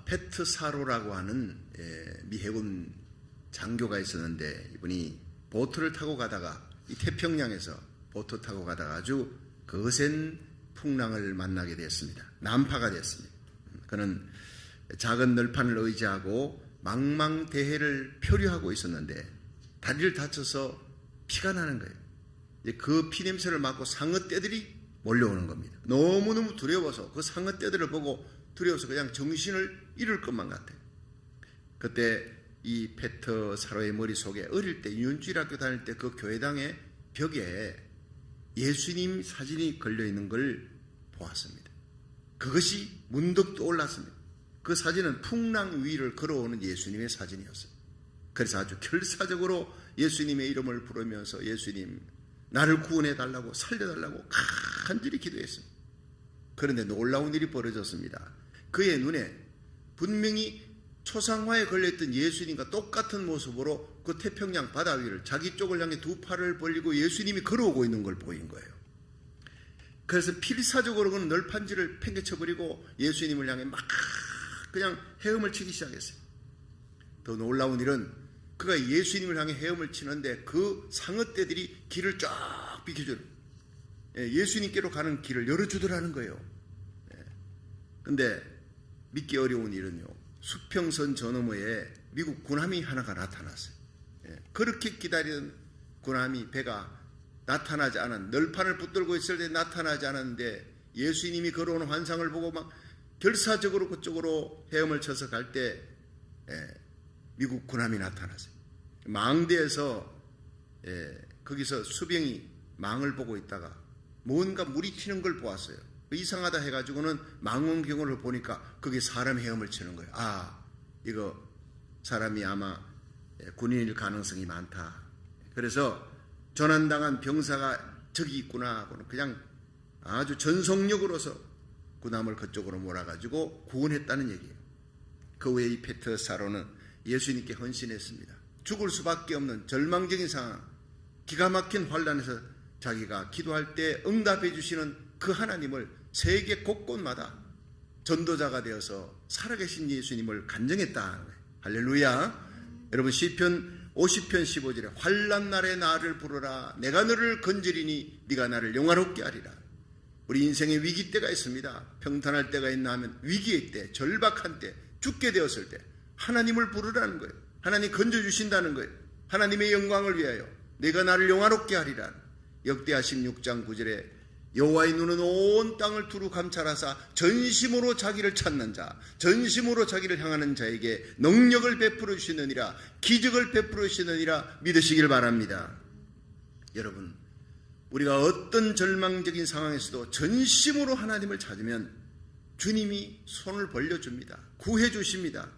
페트사로라고 하는 미 해군 장교가 있었는데, 이분이 보트를 타고 가다가 이 태평양에서 보트 타고 가다가 아주 거센 풍랑을 만나게 되었습니다. 난파가 되었습니다. 그는 작은 널판을 의지하고 망망대해를 표류하고 있었는데 다리를 다쳐서 피가 나는 거예요. 이제 그 피냄새를 맡고 상어떼들이 몰려오는 겁니다. 너무너무 두려워서 그 상어떼들을 보고 두려워서 그냥 정신을 잃을 것만 같아요. 그때 이 페트사로의 머릿속에 어릴 때 유년주일학교 다닐 때 그 교회당의 벽에 예수님 사진이 걸려있는 걸 보았습니다. 그것이 문득 떠올랐습니다. 그 사진은 풍랑 위를 걸어오는 예수님의 사진이었어요. 그래서 아주 결사적으로 예수님의 이름을 부르면서 예수님 나를 구원해 달라고 살려달라고 간절히 기도했습니다. 그런데 놀라운 일이 벌어졌습니다. 그의 눈에 분명히 초상화에 걸려있던 예수님과 똑같은 모습으로 그 태평양 바다 위를 자기 쪽을 향해 두 팔을 벌리고 예수님이 걸어오고 있는 걸 보인 거예요. 그래서 필사적으로 그는 널판지를 팽개쳐버리고 예수님을 향해 막 그냥 헤엄을 치기 시작했어요. 더 놀라운 일은 그가 예수님을 향해 헤엄을 치는데 그 상어떼들이 길을 쫙 비켜주는, 예수님께로 가는 길을 열어주더라는 거예요. 근데 믿기 어려운 일은요, 수평선 저 너머에 미국 군함이 하나가 나타났어요. 그렇게 기다리던 군함이 배가 나타나지 않은, 널판을 붙들고 있을 때 나타나지 않았는데 예수님이 걸어오는 환상을 보고 막 결사적으로 그쪽으로 헤엄을 쳐서 갈 때 미국 군함이 나타났어요. 망대에서 거기서 수병이 망을 보고 있다가 뭔가 물이 튀는 걸 보았어요. 이상하다 해가지고는 망원경으로 보니까 그게 사람 헤엄을 치는 거예요. 아, 이거 사람이 아마 군인일 가능성이 많다. 그래서 전환당한 병사가 저기 있구나 하고는 그냥 아주 전속력으로서 군함을 그쪽으로 몰아가지고 구원했다는 얘기예요. 그 후에 이 페트사로는 예수님께 헌신했습니다. 죽을 수밖에 없는 절망적인 상황, 기가 막힌 환란에서 자기가 기도할 때 응답해 주시는 그 하나님을 세계 곳곳마다 전도자가 되어서 살아계신 예수님을 간증했다. 할렐루야. 여러분, 시편 50편 15절에 환난 날에 나를 부르라. 내가 너를 건지리니 네가 나를 영화롭게 하리라. 우리 인생에 위기 때가 있습니다. 평탄할 때가 있나 하면 위기의 때, 절박한 때, 죽게 되었을 때 하나님을 부르라는 거예요. 하나님 건져주신다는 거예요. 하나님의 영광을 위하여 내가 나를 영화롭게 하리라. 역대하 16장 9절에 여호와의 눈은 온 땅을 두루 감찰하사 전심으로 자기를 찾는 자, 전심으로 자기를 향하는 자에게 능력을 베풀어 주시느니라, 기적을 베풀어 주시느니라 믿으시길 바랍니다. 여러분, 우리가 어떤 절망적인 상황에서도 전심으로 하나님을 찾으면 주님이 손을 벌려줍니다. 구해주십니다.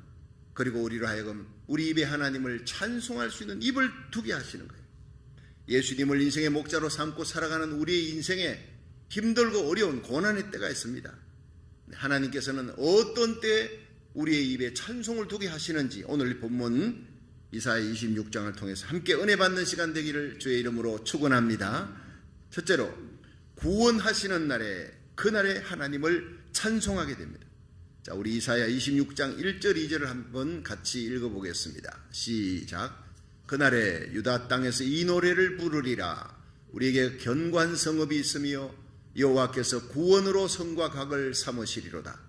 그리고 우리로 하여금 우리 입에 하나님을 찬송할 수 있는 입을 두게 하시는 거예요. 예수님을 인생의 목자로 삼고 살아가는 우리의 인생에 힘들고 어려운 고난의 때가 있습니다. 하나님께서는 어떤 때에 우리의 입에 찬송을 두게 하시는지 오늘 본문 이사야 26장을 통해서 함께 은혜 받는 시간 되기를 주의 이름으로 축원합니다. 첫째로, 구원하시는 날에, 그날에 하나님을 찬송하게 됩니다. 자, 우리 이사야 26장 1절 2절을 한번 같이 읽어보겠습니다. 시작. 그날에 유다 땅에서 이 노래를 부르리라. 우리에게 견고한 성읍이 있으며 여호와께서 구원으로 성과 각을 삼으시리로다.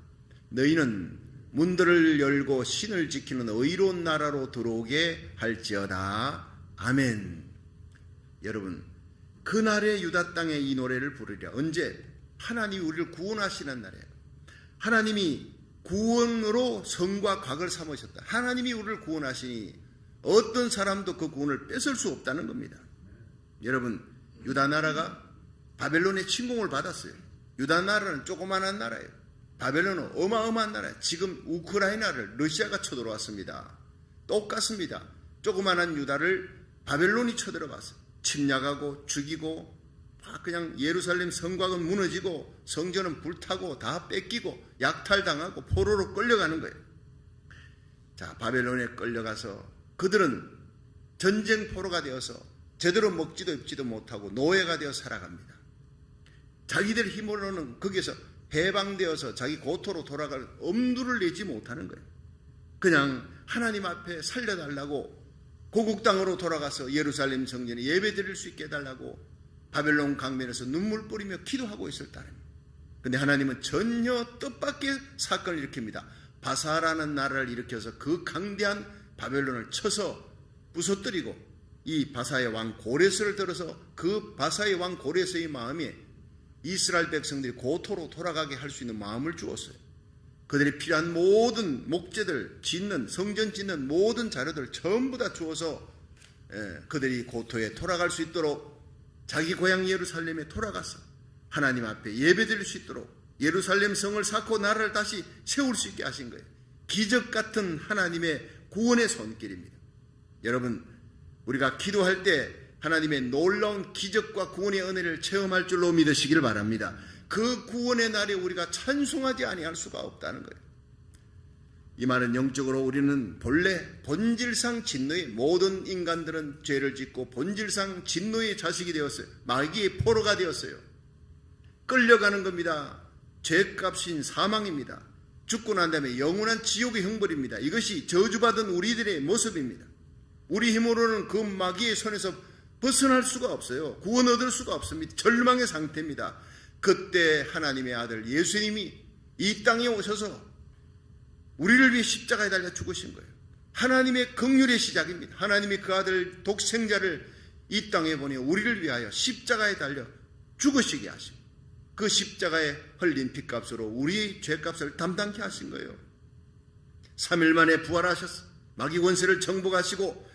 너희는 문들을 열고 신을 지키는 의로운 나라로 들어오게 할지어다. 아멘. 여러분, 그날에 유다 땅에 이 노래를 부르리라. 언제? 하나님이 우리를 구원하시는 날이에요. 하나님이 구원으로 성과 각을 삼으셨다. 하나님이 우리를 구원하시니 어떤 사람도 그 구원을 뺏을 수 없다는 겁니다. 여러분, 유다 나라가 바벨론의 침공을 받았어요. 유다 나라는 조그만한 나라예요. 바벨론은 어마어마한 나라예요. 지금 우크라이나를 러시아가 쳐들어왔습니다. 똑같습니다. 조그만한 유다를 바벨론이 쳐들어갔어요. 침략하고 죽이고, 그냥 예루살렘 성곽은 무너지고 성전은 불타고 다 뺏기고 약탈당하고 포로로 끌려가는 거예요. 자, 바벨론에 끌려가서 그들은 전쟁 포로가 되어서 제대로 먹지도 입지도 못하고 노예가 되어 살아갑니다. 자기들 힘으로는 거기에서 해방되어서 자기 고토로 돌아갈 엄두를 내지 못하는 거예요. 그냥 하나님 앞에 살려달라고 고국 땅으로 돌아가서 예루살렘 성전에 예배드릴 수 있게 해달라고 바벨론 강변에서 눈물 뿌리며 기도하고 있을 따름입니다. 그런데 하나님은 전혀 뜻밖의 사건을 일으킵니다. 바사라는 나라를 일으켜서 그 강대한 바벨론을 쳐서 부서뜨리고 이 바사의 왕 고레스를 들어서 그 바사의 왕 고레스의 마음에 이스라엘 백성들이 고토로 돌아가게 할 수 있는 마음을 주었어요. 그들이 필요한 모든 목재들, 짓는 성전 짓는 모든 자료들 전부 다 주어서 그들이 고토에 돌아갈 수 있도록 자기 고향 예루살렘에 돌아가서 하나님 앞에 예배드릴 수 있도록 예루살렘 성을 쌓고 나라를 다시 세울 수 있게 하신 거예요. 기적 같은 하나님의 구원의 손길입니다. 여러분, 우리가 기도할 때 하나님의 놀라운 기적과 구원의 은혜를 체험할 줄로 믿으시길 바랍니다. 그 구원의 날에 우리가 찬송하지 아니할 수가 없다는 거예요. 이 말은 영적으로 우리는 본래 본질상 진노의 모든 인간들은 죄를 짓고 본질상 진노의 자식이 되었어요. 마귀의 포로가 되었어요. 끌려가는 겁니다. 죄값인 사망입니다. 죽고 난 다음에 영원한 지옥의 형벌입니다. 이것이 저주받은 우리들의 모습입니다. 우리 힘으로는 그 마귀의 손에서 벗어날 수가 없어요. 구원 얻을 수가 없습니다. 절망의 상태입니다. 그때 하나님의 아들 예수님이 이 땅에 오셔서 우리를 위해 십자가에 달려 죽으신 거예요. 하나님의 긍휼의 시작입니다. 하나님이 그 아들 독생자를 이 땅에 보내 우리를 위하여 십자가에 달려 죽으시게 하시고 그 십자가에 흘린 피값으로 우리의 죄값을 담당케 하신 거예요. 3일 만에 부활하셔서 마귀 원세를 정복하시고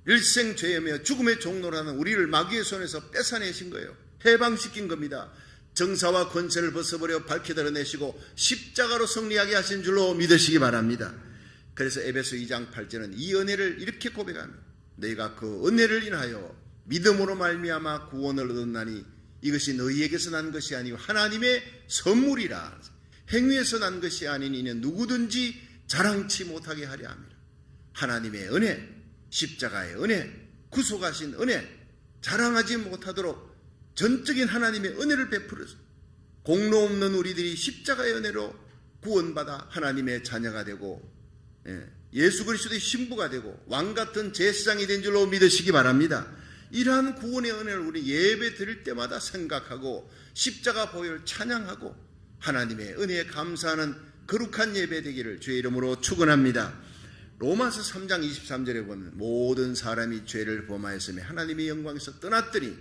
일생 죄이며 죽음의 종로라는 우리를 마귀의 손에서 뺏어내신 거예요. 해방시킨 겁니다. 정사와 권세를 벗어버려 밝히 드러내시고 십자가로 승리하게 하신 줄로 믿으시기 바랍니다. 그래서 에베소 2장 8절은 이 은혜를 이렇게 고백합니다. 너희가 그 은혜를 인하여 믿음으로 말미암아 구원을 얻었나니 이것이 너희에게서 난 것이 아니고 하나님의 선물이라. 행위에서 난 것이 아닌 이는 누구든지 자랑치 못하게 하려 합니다. 하나님의 은혜, 십자가의 은혜, 구속하신 은혜, 자랑하지 못하도록 전적인 하나님의 은혜를 베풀어서 공로 없는 우리들이 십자가의 은혜로 구원받아 하나님의 자녀가 되고 예수 그리스도의 신부가 되고 왕같은 제사장이 된 줄로 믿으시기 바랍니다. 이러한 구원의 은혜를 우리 예배 드릴 때마다 생각하고 십자가 보혈 찬양하고 하나님의 은혜에 감사하는 거룩한 예배 되기를 주의 이름으로 축원합니다. 로마서 3장 23절에 보면 모든 사람이 죄를 범하였으며 하나님의 영광에서 떠났더니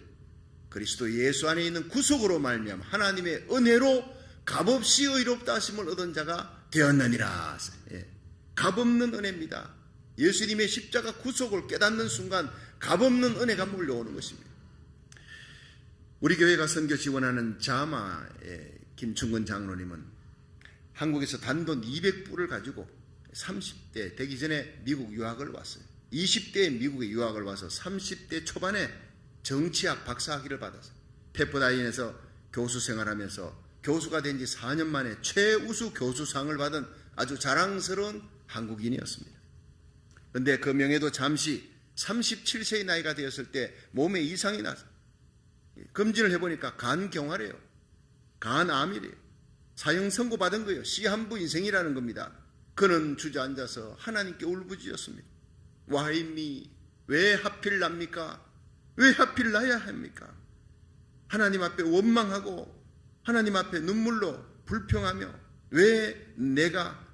그리스도 예수 안에 있는 구속으로 말미암아 하나님의 은혜로 값없이 의롭다 하심을 얻은 자가 되었느니라. 값없는 은혜입니다. 예수님의 십자가 구속을 깨닫는 순간 값없는 은혜가 몰려오는 것입니다. 우리 교회가 선교 지원하는 자마의 김충근 장로님은 한국에서 단돈 200불을 가지고 30대 되기 전에 미국 유학을 왔어요. 20대에 미국에 유학을 와서 30대 초반에 정치학 박사학위를 받았어요. 페퍼다인에서 교수 생활하면서 교수가 된 지 4년 만에 최우수 교수상을 받은 아주 자랑스러운 한국인이었습니다. 그런데 그 명예도 잠시 37세의 나이가 되었을 때 몸에 이상이 나서 검진을 해보니까 간경화래요. 간암이래요. 사형 선고받은 거예요. 시한부 인생이라는 겁니다. 그는 주저앉아서 하나님께 울부짖었습니다. Why me? 왜 하필 납니까? 왜 하필 나야 합니까? 하나님 앞에 원망하고 하나님 앞에 눈물로 불평하며 왜 내가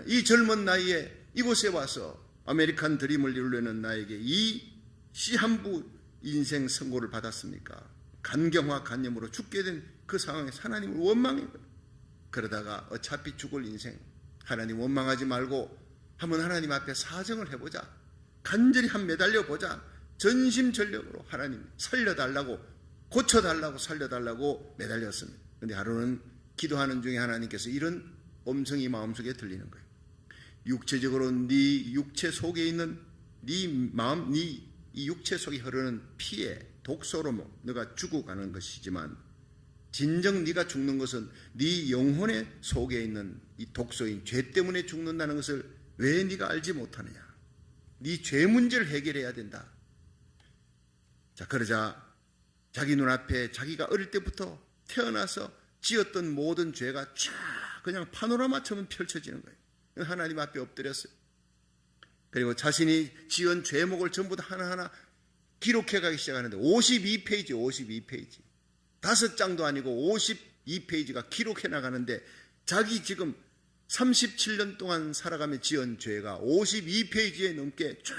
이 젊은 나이에 이곳에 와서 아메리칸 드림을 이루려는 나에게 이 시한부 인생 선고를 받았습니까? 간경화 간염으로 죽게 된 그 상황에서 하나님을 원망해요. 그러다가 어차피 죽을 인생 하나님 원망하지 말고 한번 하나님 앞에 사정을 해보자. 간절히 한 매달려 보자. 전심전력으로 하나님 살려달라고 고쳐달라고 살려달라고 매달렸습니다. 그런데 하루는 기도하는 중에 하나님께서 이런 음성이 마음속에 들리는 거예요. 육체적으로 네 육체 속에 있는 네 마음, 네 이 육체 속에 흐르는 피에 독소로 너가 죽어가는 것이지만 진정 네가 죽는 것은 네 영혼의 속에 있는 이 독소인 죄 때문에 죽는다는 것을 왜 네가 알지 못하느냐. 네 죄 문제를 해결해야 된다. 자, 그러자 자기 눈앞에 자기가 어릴 때부터 태어나서 지었던 모든 죄가 쫙 그냥 파노라마처럼 펼쳐지는 거예요. 하나님 앞에 엎드렸어요. 그리고 자신이 지은 죄목을 전부 다 하나하나 기록해 가기 시작하는데 52페이지 52페이지 5장도 아니고 52페이지가 기록해 나가는데 자기 지금 37년 동안 살아가며 지은 죄가 52페이지에 넘게 쫙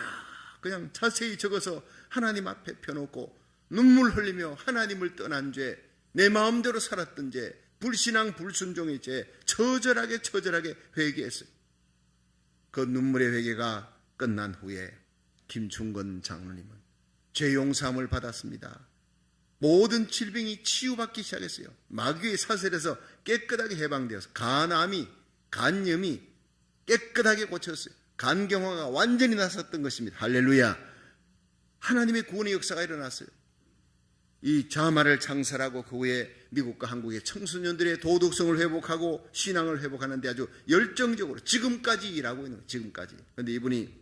그냥 자세히 적어서 하나님 앞에 펴놓고 눈물 흘리며 하나님을 떠난 죄, 내 마음대로 살았던 죄, 불신앙 불순종의 죄 처절하게 회개했어요. 그 눈물의 회개가 끝난 후에 김충건 장로님은 죄 용서함을 받았습니다. 모든 질병이 치유받기 시작했어요. 마귀의 사슬에서 깨끗하게 해방되어서 간염이 깨끗하게 고쳤어요. 간경화가 완전히 났었던 것입니다. 할렐루야. 하나님의 구원의 역사가 일어났어요. 이 자마를 창설하고 그 후에 미국과 한국의 청소년들의 도덕성을 회복하고 신앙을 회복하는 데 아주 열정적으로 지금까지 일하고 있는 거예요. 지금까지. 그런데 이분이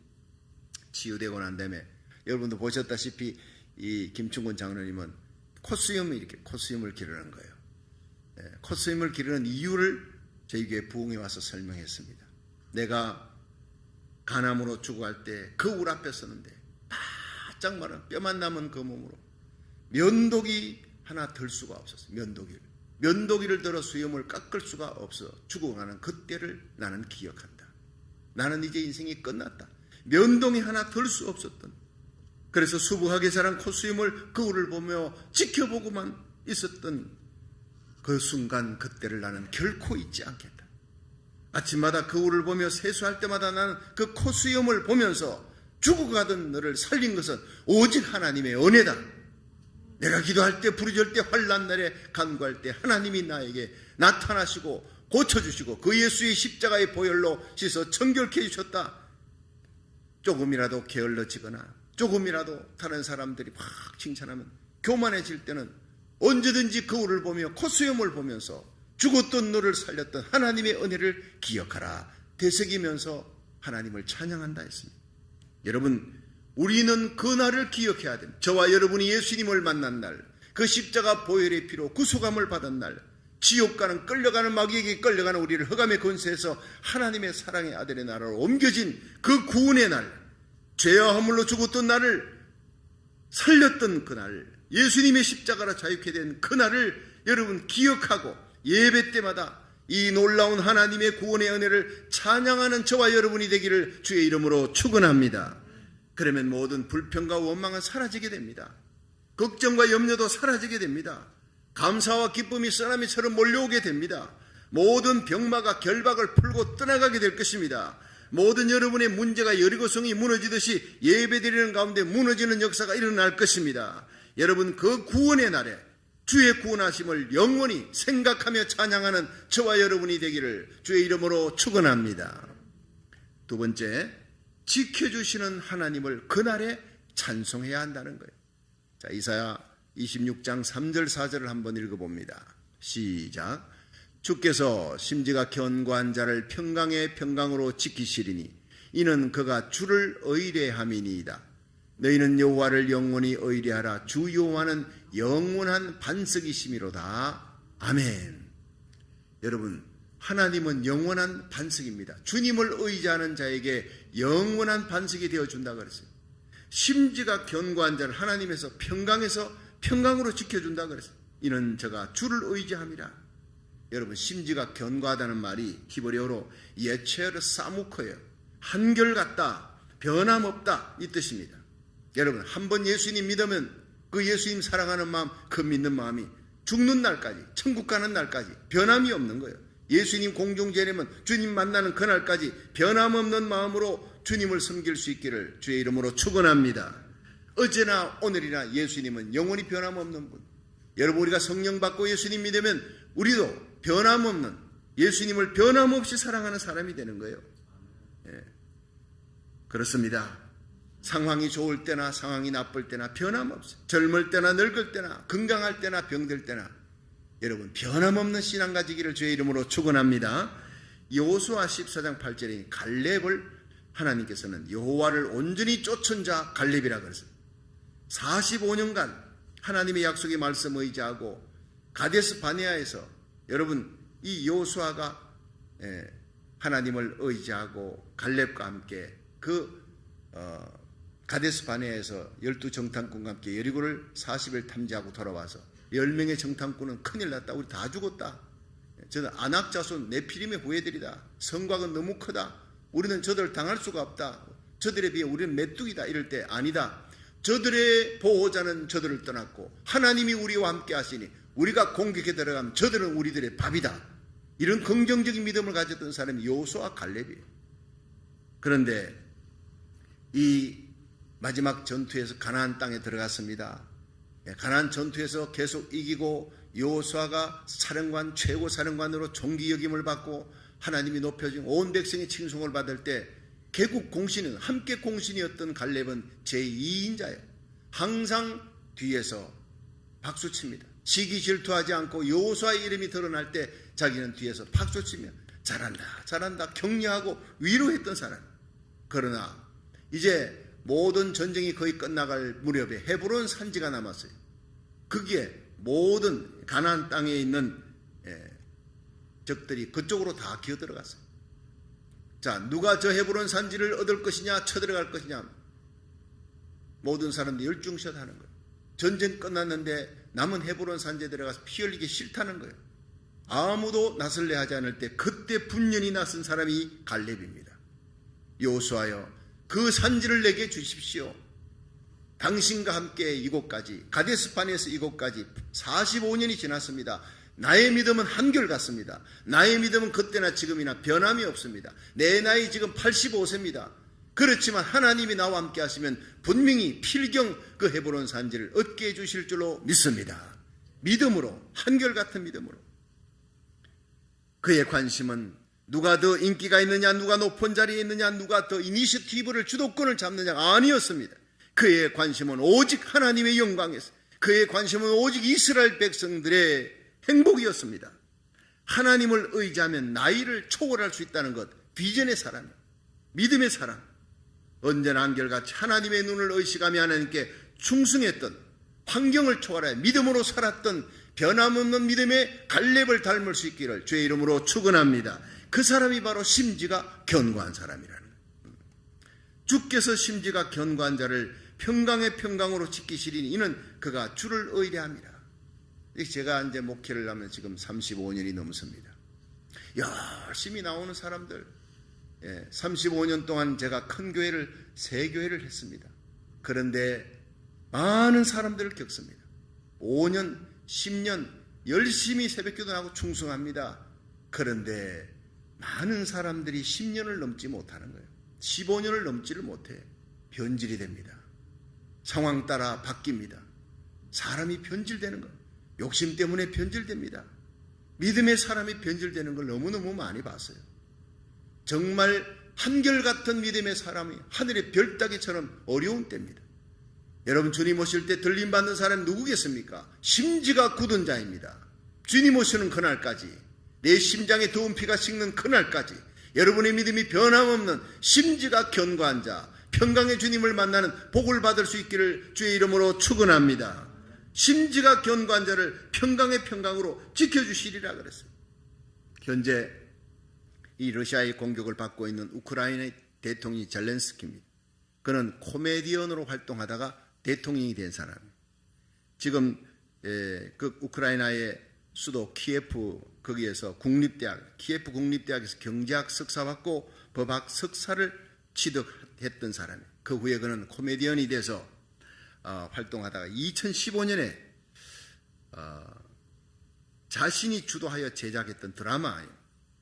치유되고 난 다음에 여러분도 보셨다시피 이 김충곤 장로님은 콧수염을 기르는 거예요. 콧수염을 기르는 이유를 저희 교회 부흥에 와서 설명했습니다. 내가 간암으로 죽어갈 때 거울 앞에 섰는데 바짝 마른 뼈만 남은 그 몸으로 면도기 하나 들 수가 없었어요. 면도기를 들어 수염을 깎을 수가 없어 죽어가는 그때를 나는 기억한다. 나는 이제 인생이 끝났다. 면도기 하나 들 수 없었던, 그래서 수북하게 자란 콧수염을 거울을 보며 지켜보고만 있었던 그 순간 그때를 나는 결코 잊지 않겠다. 아침마다 거울을 보며 세수할 때마다 나는 그 콧수염을 보면서 죽어가던 너를 살린 것은 오직 하나님의 은혜다. 내가 기도할 때, 부르짖을 때, 환난 날에 간구할 때 하나님이 나에게 나타나시고 고쳐주시고 그 예수의 십자가의 보혈로 씻어 정결케 해주셨다. 조금이라도 게을러지거나 조금이라도 다른 사람들이 막 칭찬하면 교만해질 때는 언제든지 거울을 보며 콧수염을 보면서 죽었던 너를 살렸던 하나님의 은혜를 기억하라. 되새기면서 하나님을 찬양한다 했습니다. 여러분, 우리는 그 날을 기억해야 됩니다. 저와 여러분이 예수님을 만난 날, 그 십자가 보혈의 피로 구속함을 받은 날, 지옥 가는 끌려가는 마귀에게 끌려가는 우리를 흑암의 권세에서 하나님의 사랑의 아들의 나라로 옮겨진 그 구원의 날, 죄와 허물로 죽었던 나를 살렸던 그날, 예수님의 십자가로 자유케 된 그날을 여러분 기억하고 예배 때마다 이 놀라운 하나님의 구원의 은혜를 찬양하는 저와 여러분이 되기를 주의 이름으로 축원합니다. 그러면 모든 불평과 원망은 사라지게 됩니다. 걱정과 염려도 사라지게 됩니다. 감사와 기쁨이 쓰나미처럼 몰려오게 됩니다. 모든 병마가 결박을 풀고 떠나가게 될 것입니다. 모든 여러분의 문제가 여리고성이 무너지듯이 예배드리는 가운데 무너지는 역사가 일어날 것입니다. 여러분, 그 구원의 날에 주의 구원하심을 영원히 생각하며 찬양하는 저와 여러분이 되기를 주의 이름으로 축원합니다. 두 번째, 지켜주시는 하나님을 그날에 찬송해야 한다는 거예요. 자, 이사야 26장 3절 4절을 한번 읽어봅니다. 시작. 주께서 심지가 견고한 자를 평강의 평강으로 지키시리니 이는 그가 주를 의뢰함이니이다. 너희는 여호와를 영원히 의뢰하라. 주 여호와는 영원한 반석이심이로다. 아멘. 여러분, 하나님은 영원한 반석입니다. 주님을 의지하는 자에게 영원한 반석이 되어준다 그랬어요. 심지가 견고한 자를 하나님에서 평강으로 지켜준다 그랬어요. 이는 저가 주를 의지함이라. 여러분, 심지가 견고하다는 말이 히브리어로 예체르 사무커예요. 한결같다, 변함없다 이 뜻입니다. 여러분, 한번 예수님 믿으면 그 예수님 사랑하는 마음, 그 믿는 마음이 죽는 날까지, 천국 가는 날까지 변함이 없는 거예요. 예수님 공중재림은 주님 만나는 그날까지 변함없는 마음으로 주님을 섬길 수 있기를 주의 이름으로 축원합니다. 어제나 오늘이나 예수님은 영원히 변함없는 분. 여러분, 우리가 성령 받고 예수님 믿으면 우리도 변함없는, 예수님을 변함없이 사랑하는 사람이 되는 거예요. 그렇습니다. 상황이 좋을 때나 상황이 나쁠 때나 변함없어요. 젊을 때나 늙을 때나 건강할 때나 병들 때나 여러분, 변함없는 신앙 가지기를 주의 이름으로 축원합니다. 여호수아 14장 8절에 갈렙을 하나님께서는 여호와를 온전히 쫓은 자 갈렙이라 그랬어요. 45년간 하나님의 약속의 말씀을 의지하고 가데스 바네아에서 여러분, 이 여호수아가 하나님을 의지하고 갈렙과 함께 가데스 바네아에서 12정탐꾼과 함께 여리고를 40일 탐지하고 돌아와서 10명의 정탐꾼은 큰일 났다, 우리 다 죽었다, 저는 아낙 자손 네피림의 후예들이다, 성곽은 너무 크다, 우리는 저들을 당할 수가 없다, 저들에 비해 우리는 메뚜기다, 이럴 때 아니다, 저들의 보호자는 저들을 떠났고 하나님이 우리와 함께 하시니 우리가 공격에 들어가면 저들은 우리들의 밥이다, 이런 긍정적인 믿음을 가졌던 사람이 여호수아와 갈렙이에요. 그런데 이 마지막 전투에서 가나안 땅에 들어갔습니다. 가나안 전투에서 계속 이기고 여호수아가 사령관, 최고 사령관으로 존귀 여김을 받고 하나님이 높여준 온 백성의 칭송을 받을 때 개국 공신은, 함께 공신이었던 갈렙은 제2인자예요. 항상 뒤에서 박수칩니다. 시기 질투하지 않고 여호수아의 이름이 드러날 때 자기는 뒤에서 박수치며 잘한다, 잘한다 격려하고 위로했던 사람. 그러나 이제 모든 전쟁이 거의 끝나갈 무렵에 헤브론 산지가 남았어요. 거기에 모든 가나안 땅에 있는 적들이 그쪽으로 다 기어들어갔어요. 자, 누가 저 헤브론 산지를 얻을 것이냐, 쳐들어갈 것이냐, 모든 사람들이 열중샷하는 거예요. 전쟁 끝났는데 남은 헤브론 산지에 들어가서 피 흘리기 싫다는 거예요. 아무도 나설래 하지 않을 때 그때 분연히 나선 사람이 갈렙입니다. 여호수아여, 그 산지를 내게 주십시오. 당신과 함께 이곳까지, 가데스 바네아에서 이곳까지 45년이 지났습니다. 나의 믿음은 한결같습니다. 나의 믿음은 그때나 지금이나 변함이 없습니다. 내 나이 지금 85세입니다. 그렇지만 하나님이 나와 함께 하시면 분명히 필경 그 헤브론 산지를 얻게 해주실 줄로 믿습니다. 믿음으로, 한결같은 믿음으로. 그의 관심은 누가 더 인기가 있느냐, 누가 높은 자리에 있느냐, 누가 더 이니셔티브를, 주도권을 잡느냐가 아니었습니다. 그의 관심은 오직 하나님의 영광이었습니다. 그의 관심은 오직 이스라엘 백성들의 행복이었습니다. 하나님을 의지하면 나이를 초월할 수 있다는 것, 비전의 사람, 믿음의 사람, 언제나 한결같이 하나님의 눈을 의식하며 하나님께 충성했던, 환경을 초월하여 믿음으로 살았던 변함없는 믿음의 갈렙을 닮을 수 있기를 주의 이름으로 축원합니다. 그 사람이 바로 심지가 견고한 사람이라는 거예요. 주께서 심지가 견고한 자를 평강의 평강으로 지키시리니 이는 그가 주를 의뢰합니다. 제가 이제 목회를 하면 지금 35년이 넘습니다. 열심히 나오는 사람들, 35년 동안 제가 큰 교회를 3교회를 했습니다. 그런데 많은 사람들을 겪습니다. 5년, 10년 열심히 새벽기도 하고 충성합니다. 그런데 많은 사람들이 10년을 넘지 못하는 거예요. 15년을 넘지를 못해. 변질이 됩니다. 상황 따라 바뀝니다. 사람이 변질되는 거예요. 욕심 때문에 변질됩니다. 믿음의 사람이 변질되는 걸 너무너무 많이 봤어요. 정말 한결같은 믿음의 사람이 하늘의 별따기처럼 어려운 때입니다. 여러분, 주님 오실 때 들림받는 사람이 누구겠습니까? 심지가 굳은 자입니다. 주님 오시는 그날까지, 내 심장에 더운 피가 식는 그날까지 여러분의 믿음이 변함없는 심지가 견고한 자, 평강의 주님을 만나는 복을 받을 수 있기를 주의 이름으로 축원합니다. 심지가 견고한 자를 평강의 평강으로 지켜주시리라 그랬어요. 현재 이 러시아의 공격을 받고 있는 우크라이나의 대통령이 젤렌스키입니다. 그는 코미디언으로 활동하다가 대통령이 된 사람이에요. 지금 그 우크라이나의 수도 키예프, 거기에서 국립대학, 키예프 국립대학에서 경제학 석사 받고 법학 석사를 취득했던 사람이에요. 그 후에 그는 코미디언이 돼서 활동하다가 2015년에 자신이 주도하여 제작했던 드라마예요.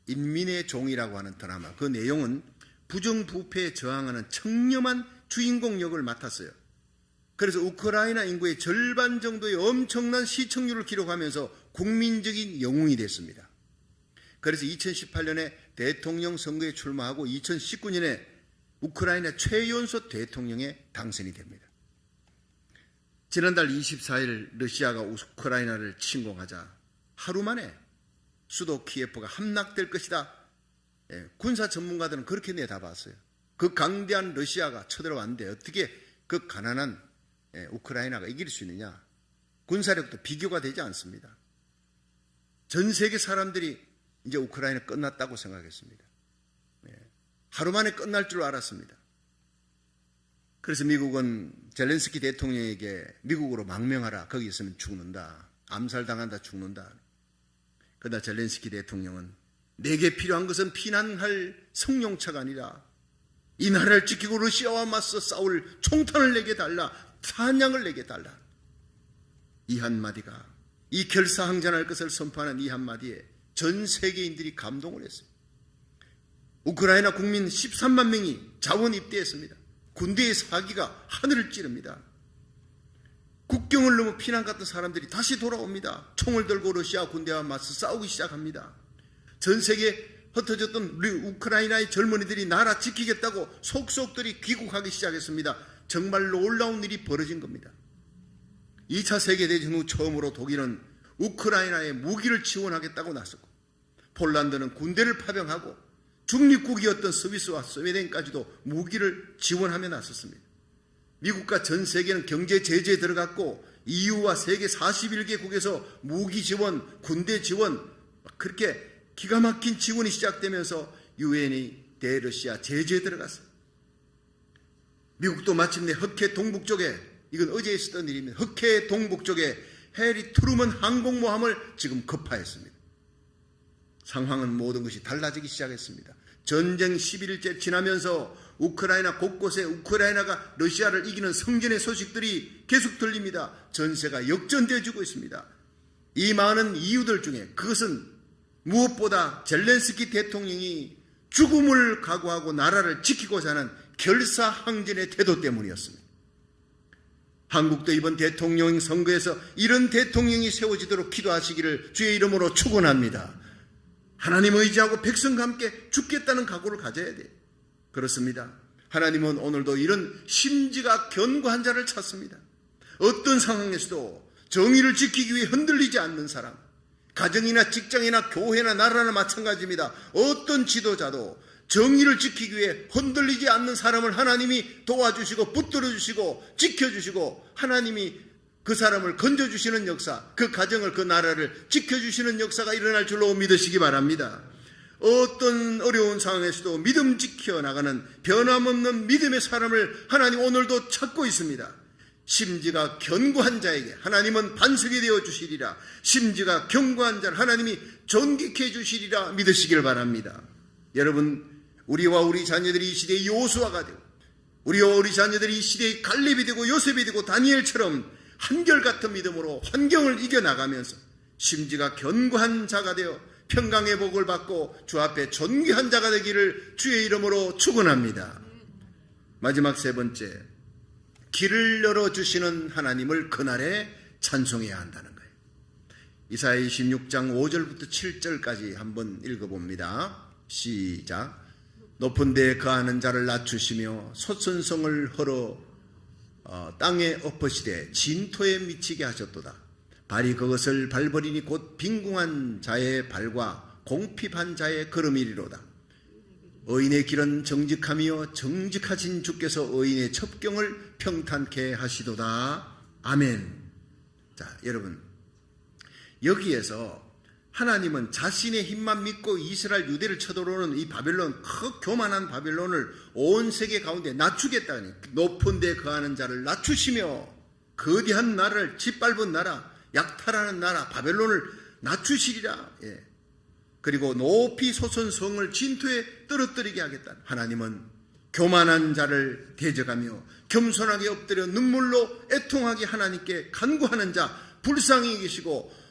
인민의 종이라고 하는 드라마. 그 내용은 부정부패에 저항하는 청렴한 주인공 역을 맡았어요. 그래서 우크라이나 인구의 절반 정도의 엄청난 시청률을 기록하면서 국민적인 영웅이 됐습니다. 그래서 2018년에 대통령 선거에 출마하고 2019년에 우크라이나 최연소 대통령에 당선이 됩니다. 지난달 24일 러시아가 우크라이나를 침공하자 하루 만에 수도 키예프가 함락될 것이다. 군사 전문가들은 그렇게 내다봤어요. 그 강대한 러시아가 쳐들어왔는데 어떻게 그 가난한 우크라이나가 이길 수 있느냐. 군사력도 비교가 되지 않습니다. 전 세계 사람들이 이제 우크라이나 끝났다고 생각했습니다. 하루 만에 끝날 줄 알았습니다. 그래서 미국은 젤렌스키 대통령에게 미국으로 망명하라. 거기 있으면 죽는다. 암살당한다. 죽는다. 그러나 젤렌스키 대통령은 내게 필요한 것은 피난할 성용차가 아니라 이 나라를 지키고 러시아와 맞서 싸울 총탄을 내게 달라. 탄약을 내게 달라. 이 한마디가, 이 결사항전할 것을 선포하는 이 한마디에 전 세계인들이 감동을 했습니다. 우크라이나 국민 13만 명이 자원 입대했습니다. 군대의 사기가 하늘을 찌릅니다. 국경을 넘어 피난 갔던 사람들이 다시 돌아옵니다. 총을 들고 러시아 군대와 맞서 싸우기 시작합니다. 전 세계에 흩어졌던 우리 우크라이나의 젊은이들이 나라 지키겠다고 속속들이 귀국하기 시작했습니다. 정말 놀라운 일이 벌어진 겁니다. 2차 세계대전 후 처음으로 독일은 우크라이나에 무기를 지원하겠다고 나섰고, 폴란드는 군대를 파병하고 중립국이었던 스위스와 스웨덴까지도 무기를 지원하며 나섰습니다. 미국과 전 세계는 경제 제재에 들어갔고 EU와 세계 41개국에서 무기 지원, 군대 지원, 그렇게 기가 막힌 지원이 시작되면서 유엔이 대러시아 제재에 들어갔어요. 미국도 마침내 흑해 동북쪽에, 이건 어제 있었던 일입니다. 흑해 동북쪽에 해리 트루먼 항공모함을 지금 급파했습니다. 상황은 모든 것이 달라지기 시작했습니다. 전쟁 11일째 지나면서 우크라이나 곳곳에 우크라이나가 러시아를 이기는 성전의 소식들이 계속 들립니다. 전세가 역전되어지고 있습니다. 이 많은 이유들 중에 그것은 무엇보다 젤렌스키 대통령이 죽음을 각오하고 나라를 지키고자 하는 결사항전의 태도 때문이었습니다. 한국도 이번 대통령 선거에서 이런 대통령이 세워지도록 기도하시기를 주의 이름으로 축원합니다. 하나님 의지하고 백성과 함께 죽겠다는 각오를 가져야 돼요. 그렇습니다. 하나님은 오늘도 이런 심지가 견고한 자를 찾습니다. 어떤 상황에서도 정의를 지키기 위해 흔들리지 않는 사람, 가정이나 직장이나 교회나 나라나 마찬가지입니다. 어떤 지도자도 정의를 지키기 위해 흔들리지 않는 사람을 하나님이 도와주시고 붙들어주시고 지켜주시고 하나님이 그 사람을 건져주시는 역사, 그 가정을, 그 나라를 지켜주시는 역사가 일어날 줄로 믿으시기 바랍니다. 어떤 어려운 상황에서도 믿음 지켜나가는 변함없는 믿음의 사람을 하나님 오늘도 찾고 있습니다. 심지가 견고한 자에게 하나님은 반석이 되어 주시리라. 심지가 견고한 자를 하나님이 존귀케 해주시리라 믿으시길 바랍니다. 여러분, 우리와 우리 자녀들이 이 시대의 요수아가 되고, 우리와 우리 자녀들이 이 시대의 갈렙이 되고 요셉이 되고 다니엘처럼 한결같은 믿음으로 환경을 이겨나가면서 심지가 견고한 자가 되어 평강의 복을 받고 주 앞에 존귀한 자가 되기를 주의 이름으로 축원합니다. 마지막 세 번째, 길을 열어주시는 하나님을 그날에 찬송해야 한다는 거예요. 이사야 26장 5절부터 7절까지 한번 읽어봅니다. 시작. 높은 데에 거하는 자를 낮추시며 솟은성을 헐어 땅에 엎으시되 진토에 미치게 하셨도다. 발이 그것을 밟으리니 곧 빈궁한 자의 발과 공핍한 자의 걸음이리로다. 의인의 길은 정직하며 정직하신 주께서 의인의 첩경을 평탄케 하시도다. 아멘. 자, 여러분, 여기에서 하나님은 자신의 힘만 믿고 이스라엘 유대를 쳐들어오는 이 바벨론, 교만한 바벨론을 온 세계 가운데 낮추겠다니, 높은 데 거하는 자를 낮추시며 거대한 나라를, 짓밟은 나라, 약탈하는 나라 바벨론을 낮추시리라. 그리고 높이 솟은 성을 진토에 떨어뜨리게 하겠다. 하나님은 교만한 자를 대적하며 겸손하게 엎드려 눈물로 애통하게 하나님께 간구하는 자, 불쌍히 계시고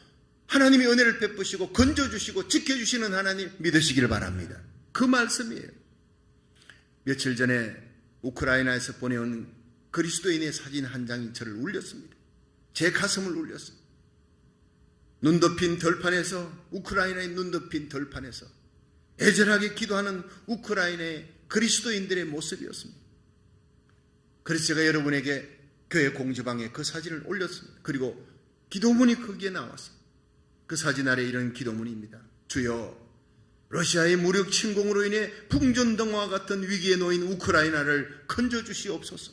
하나님이 은혜를 베푸시고 건져주시고 지켜주시는 하나님 믿으시기를 바랍니다. 그 말씀이에요. 며칠 전에 우크라이나에서 보내온 그리스도인의 사진 한 장이 저를 울렸습니다. 제 가슴을 울렸습니다. 눈 덮인 들판에서, 우크라이나의 눈 덮인 들판에서 애절하게 기도하는 우크라이나의 그리스도인들의 모습이었습니다. 그래서 제가 여러분에게 교회 공지방에 그 사진을 올렸습니다. 그리고 기도문이 거기에 나왔습니다. 그 사진 아래 이런 기도문입니다. 주여, 러시아의 무력 침공으로 인해 풍전등화와 같은 위기에 놓인 우크라이나를 건져주시옵소서.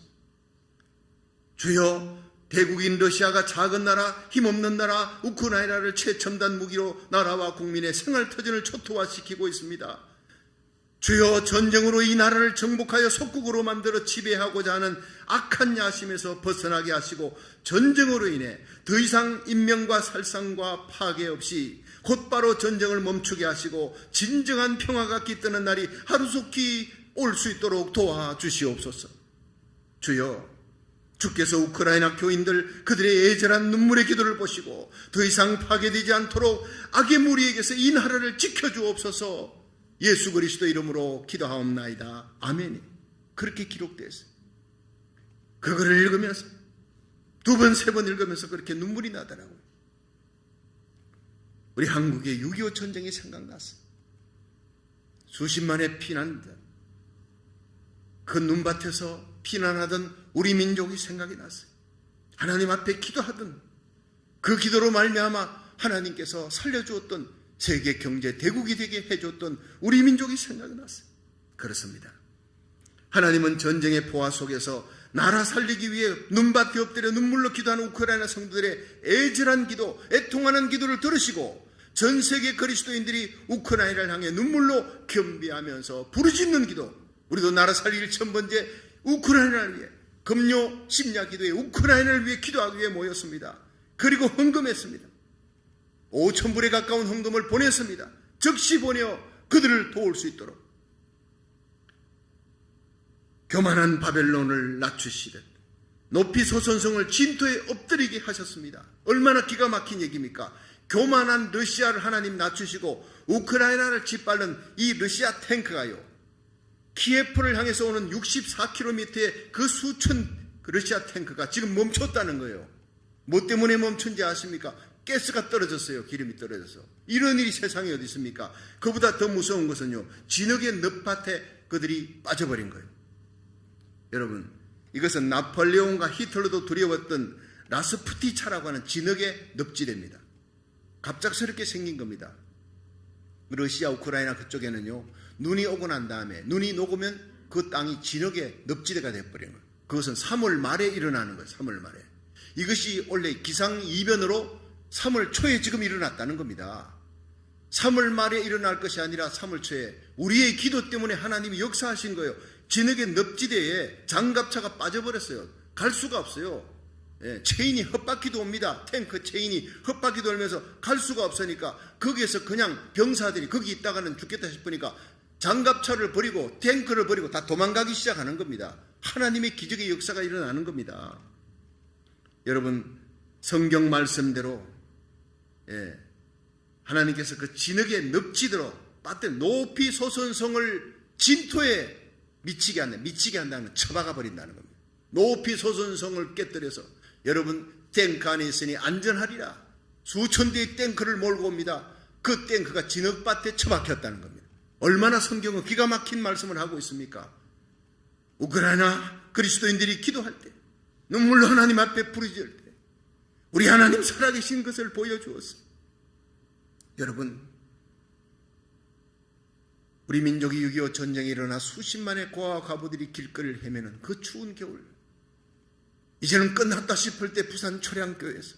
주여, 대국인 러시아가 작은 나라, 힘없는 나라 우크라이나를 최첨단 무기로 나라와 국민의 생활터전을 초토화시키고 있습니다. 주여, 전쟁으로 이 나라를 정복하여 속국으로 만들어 지배하고자 하는 악한 야심에서 벗어나게 하시고, 전쟁으로 인해 더 이상 인명과 살상과 파괴 없이 곧바로 전쟁을 멈추게 하시고 진정한 평화가 깃드는 날이 하루속히 올 수 있도록 도와주시옵소서. 주여, 주께서 우크라이나 교인들 그들의 애절한 눈물의 기도를 보시고 더 이상 파괴되지 않도록 악의 무리에게서 이 나라를 지켜주옵소서. 예수 그리스도 이름으로 기도하옵나이다. 아멘. 그렇게 기록되었어요. 그거를 읽으면서 두 번, 세 번 읽으면서 그렇게 눈물이 나더라고요. 우리 한국의 6.25 전쟁이 생각났어요. 수십만의 피난들, 그 눈밭에서 피난하던 우리 민족이 생각이 났어요. 하나님 앞에 기도하던 그 기도로 말미암아 하나님께서 살려주었던 세계 경제 대국이 되게 해줬던 우리 민족이 생각이 났어요. 그렇습니다. 하나님은 전쟁의 포화 속에서 나라 살리기 위해 눈밭에 엎드려 눈물로 기도하는 우크라이나 성도들의 애절한 기도, 애통하는 기도를 들으시고 전 세계 그리스도인들이 우크라이나를 향해 눈물로 겸비하면서 부르짖는 기도, 우리도 나라 살리기 1000번째 우크라이나를 위해 금요 심야 기도에 우크라이나를 위해 기도하기 위해 모였습니다. 그리고 헌금했습니다. 5,000불에 가까운 헌금을 보냈습니다. 즉시 보내어 그들을 도울 수 있도록. 교만한 바벨론을 낮추시듯 높이 소선성을 진토에 엎드리게 하셨습니다. 얼마나 기가 막힌 얘기입니까? 교만한 러시아를 하나님 낮추시고 우크라이나를 짓밟는 이 러시아 탱크가요, 키예프를 향해서 오는 64km의 그 수천 러시아 탱크가 지금 멈췄다는 거예요. 뭐 때문에 멈춘지 아십니까? 가스가 떨어졌어요. 기름이 떨어져서. 이런 일이 세상에 어디 있습니까? 그보다 더 무서운 것은요, 진흙의 늪밭에 그들이 빠져버린 거예요. 여러분, 이것은 나폴레옹과 히틀러도 두려웠던 라스푸티차라고 하는 진흙의 늪지대입니다. 갑작스럽게 생긴 겁니다. 러시아, 우크라이나 그쪽에는요, 눈이 오고 난 다음에 눈이 녹으면 그 땅이 진흙의 늪지대가 되어버린 거예요. 그것은 3월 말에 일어나는 거예요. 3월 말에. 이것이 원래 기상이변으로 3월 초에 지금 일어났다는 겁니다. 3월 말에 일어날 것이 아니라 3월 초에 우리의 기도 때문에 하나님이 역사하신 거예요. 진흙의 늪지대에 장갑차가 빠져버렸어요. 갈 수가 없어요. 체인이 헛바퀴 돕니다. 탱크 체인이 헛바퀴 돌면서 갈 수가 없으니까 거기에서 그냥 병사들이 거기 있다가는 죽겠다 싶으니까 장갑차를 버리고 탱크를 버리고 다 도망가기 시작하는 겁니다. 하나님의 기적의 역사가 일어나는 겁니다. 여러분, 성경 말씀대로 하나님께서 그 진흙의 늪지대로 빠뜨려 높이 솟은 성을 진토에 미치게 한다는 건 처박아 버린다는 겁니다. 높이 솟은 성을 깨뜨려서 여러분, 탱크 안에 있으니 안전하리라. 수천 대의 탱크를 몰고 옵니다. 그 탱크가 진흙밭에 처박혔다는 겁니다. 얼마나 성경은 기가 막힌 말씀을 하고 있습니까? 우크라이나 그리스도인들이 기도할 때, 눈물로 하나님 앞에 부르짖을 때 우리 하나님 살아계신 것을 보여주었어요. 여러분, 우리 민족이 6.25 전쟁이 일어나 수십만의 고아와 과부들이 길거리를 헤매는 그 추운 겨울, 이제는 끝났다 싶을 때 부산 초량교회에서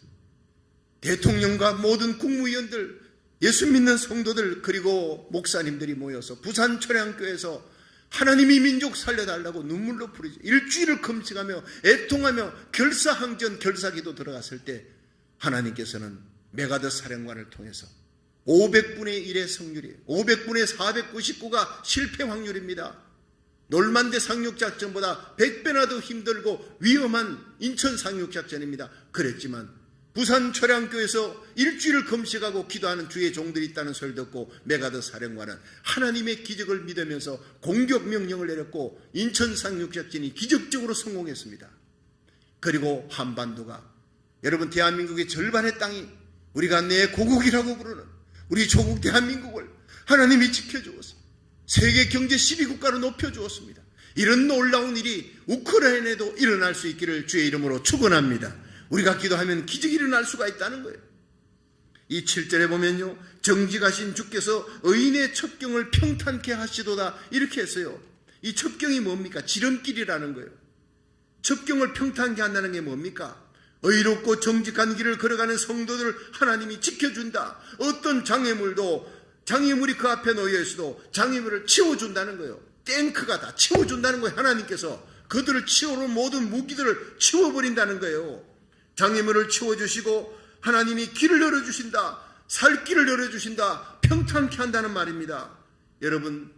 대통령과 모든 국무위원들, 예수 믿는 성도들, 그리고 목사님들이 모여서 부산 초량교회에서 하나님이 민족 살려달라고 눈물로 부르짖어 일주일을 금식하며 애통하며 결사항전 결사기도 들어갔을 때 하나님께서는 메가더 사령관을 통해서 500분의 1의 성률이에요. 500분의 499가 실패 확률입니다. 놀만대 상륙작전보다 100배나 더 힘들고 위험한 인천 상륙작전입니다. 그랬지만 부산 초량교에서 일주일을 금식하고 기도하는 주의 종들이 있다는 소리를 듣고 메가더 사령관은 하나님의 기적을 믿으면서 공격 명령을 내렸고 인천 상륙작전이 기적적으로 성공했습니다. 그리고 한반도가, 여러분, 대한민국의 절반의 땅이 우리가 내 고국이라고 부르는 우리 조국 대한민국을 하나님이 지켜주었습니다. 세계 경제 12국가로 높여주었습니다. 이런 놀라운 일이 우크라이나에도 일어날 수 있기를 주의 이름으로 축원합니다. 우리가 기도하면 기적이 일어날 수가 있다는 거예요. 이 7절에 보면요, 정직하신 주께서 의인의 첩경을 평탄케 하시도다, 이렇게 했어요. 이 첩경이 뭡니까? 지름길이라는 거예요. 첩경을 평탄케 한다는 게 뭡니까? 의롭고 정직한 길을 걸어가는 성도들 하나님이 지켜준다. 어떤 장애물이 그 앞에 놓여 있어도 장애물을 치워준다는 거예요. 탱크가 다 치워준다는 거예요. 하나님께서 그들을 치워놓은 모든 무기들을 치워버린다는 거예요. 장애물을 치워주시고 하나님이 길을 열어주신다. 살 길을 열어주신다. 평탄케 한다는 말입니다. 여러분,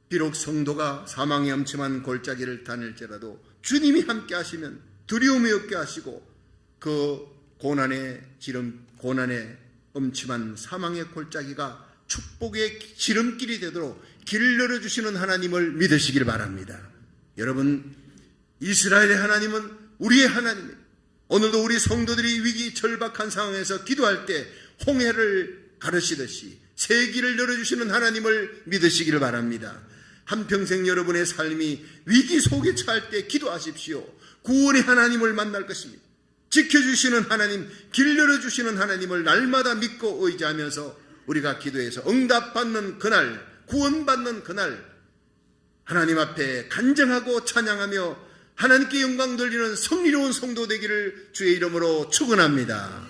비록 성도가 사망의 엄침한 골짜기를 다닐지라도 주님이 함께 하시면 두려움이 없게 하시고 그 고난의 엄침한 사망의 골짜기가 축복의 지름길이 되도록 길을 열어주시는 하나님을 믿으시길 바랍니다. 여러분, 이스라엘의 하나님은 우리의 하나님입니다. 오늘도 우리 성도들이 위기 절박한 상황에서 기도할 때 홍해를 가르시듯이 새 길을 열어주시는 하나님을 믿으시길 바랍니다. 한평생 여러분의 삶이 위기 속에 처할 때 기도하십시오. 구원의 하나님을 만날 것입니다. 지켜주시는 하나님, 길 열어주시는 하나님을 날마다 믿고 의지하면서 우리가 기도해서 응답받는 그날, 구원받는 그날 하나님 앞에 간증하고 찬양하며 하나님께 영광 돌리는 성리로운 성도 되기를 주의 이름으로 축원합니다.